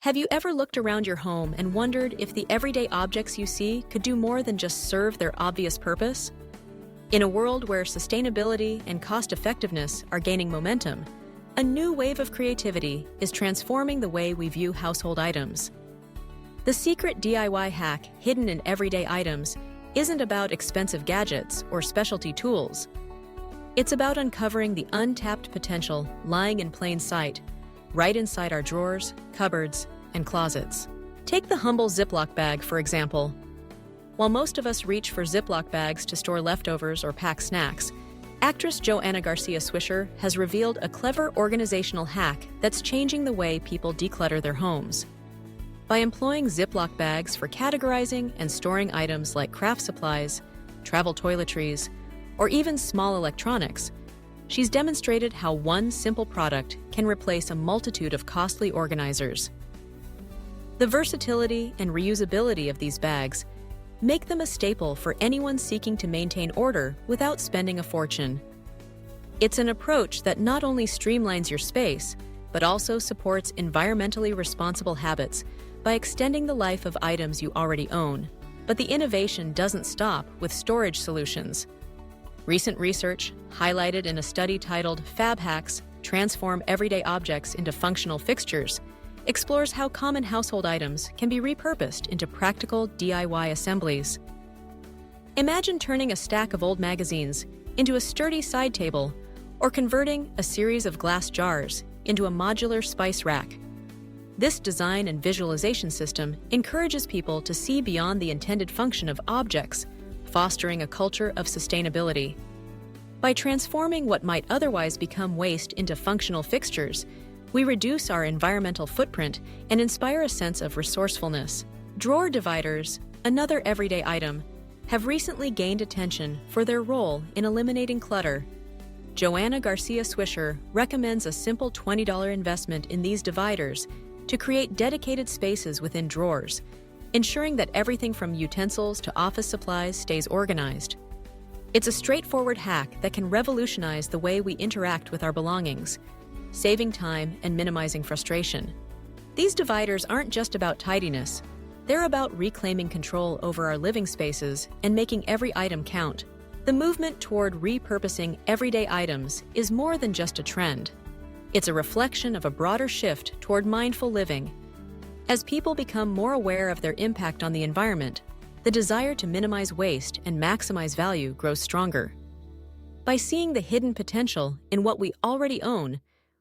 Have you ever looked around your home and wondered if the everyday objects you see could do more than just serve their obvious purpose? In a world where sustainability and cost-effectiveness are gaining momentum, a new wave of creativity is transforming the way we view household items. The secret DIY hack hidden in everyday items isn't about expensive gadgets or specialty tools. It's about uncovering the untapped potential lying in plain sight, right inside our drawers, cupboards, and closets. Take the humble Ziploc bag, for example. While most of us reach for Ziploc bags to store leftovers or pack snacks, actress Joanna Garcia Swisher has revealed a clever organizational hack that's changing the way people declutter their homes. By employing Ziploc bags for categorizing and storing items like craft supplies, travel toiletries, or even small electronics, she's demonstrated how one simple product can replace a multitude of costly organizers. The versatility and reusability of these bags make them a staple for anyone seeking to maintain order without spending a fortune. It's an approach that not only streamlines your space, but also supports environmentally responsible habits by extending the life of items you already own. But the innovation doesn't stop with storage solutions. Recent research, highlighted in a study titled Fab Hacks: Transform Everyday Objects into Functional Fixtures, explores how common household items can be repurposed into practical DIY assemblies. Imagine turning a stack of old magazines into a sturdy side table, or converting a series of glass jars into a modular spice rack. This design and visualization system encourages people to see beyond the intended function of objects, fostering a culture of sustainability. By transforming what might otherwise become waste into functional fixtures, we reduce our environmental footprint and inspire a sense of resourcefulness. Drawer dividers, another everyday item, have recently gained attention for their role in eliminating clutter. Joanna Garcia Swisher recommends a simple $20 investment in these dividers to create dedicated spaces within drawers, ensuring that everything from utensils to office supplies stays organized. It's a straightforward hack that can revolutionize the way we interact with our belongings, saving time and minimizing frustration. These dividers aren't just about tidiness, they're about reclaiming control over our living spaces and making every item count. The movement toward repurposing everyday items is more than just a trend. It's a reflection of a broader shift toward mindful living. As people become more aware of their impact on the environment, the desire to minimize waste and maximize value grows stronger. By seeing the hidden potential in what we already own,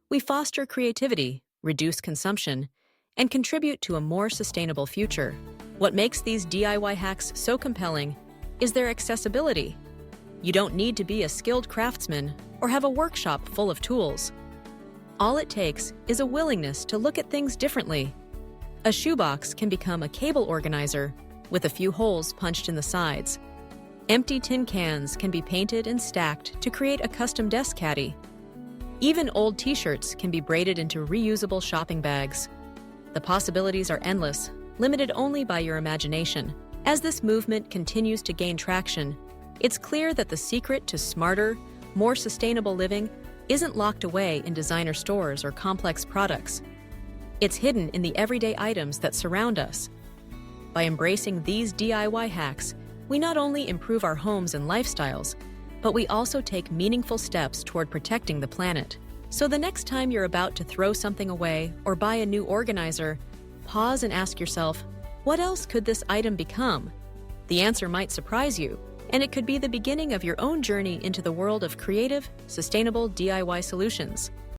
we foster creativity, reduce consumption, and contribute to a more sustainable future. What makes these DIY hacks so compelling is their accessibility. You don't need to be a skilled craftsman or have a workshop full of tools. All it takes is a willingness to look at things differently. A shoebox can become a cable organizer with a few holes punched in the sides. Empty tin cans can be painted and stacked to create a custom desk caddy. Even old t-shirts can be braided into reusable shopping bags. The possibilities are endless, limited only by your imagination. As this movement continues to gain traction, it's clear that the secret to smarter, more sustainable living isn't locked away in designer stores or complex products. It's hidden in the everyday items that surround us. By embracing these DIY hacks, we not only improve our homes and lifestyles, but we also take meaningful steps toward protecting the planet. So the next time you're about to throw something away or buy a new organizer, pause and ask yourself, what else could this item become? The answer might surprise you, and it could be the beginning of your own journey into the world of creative, sustainable DIY solutions.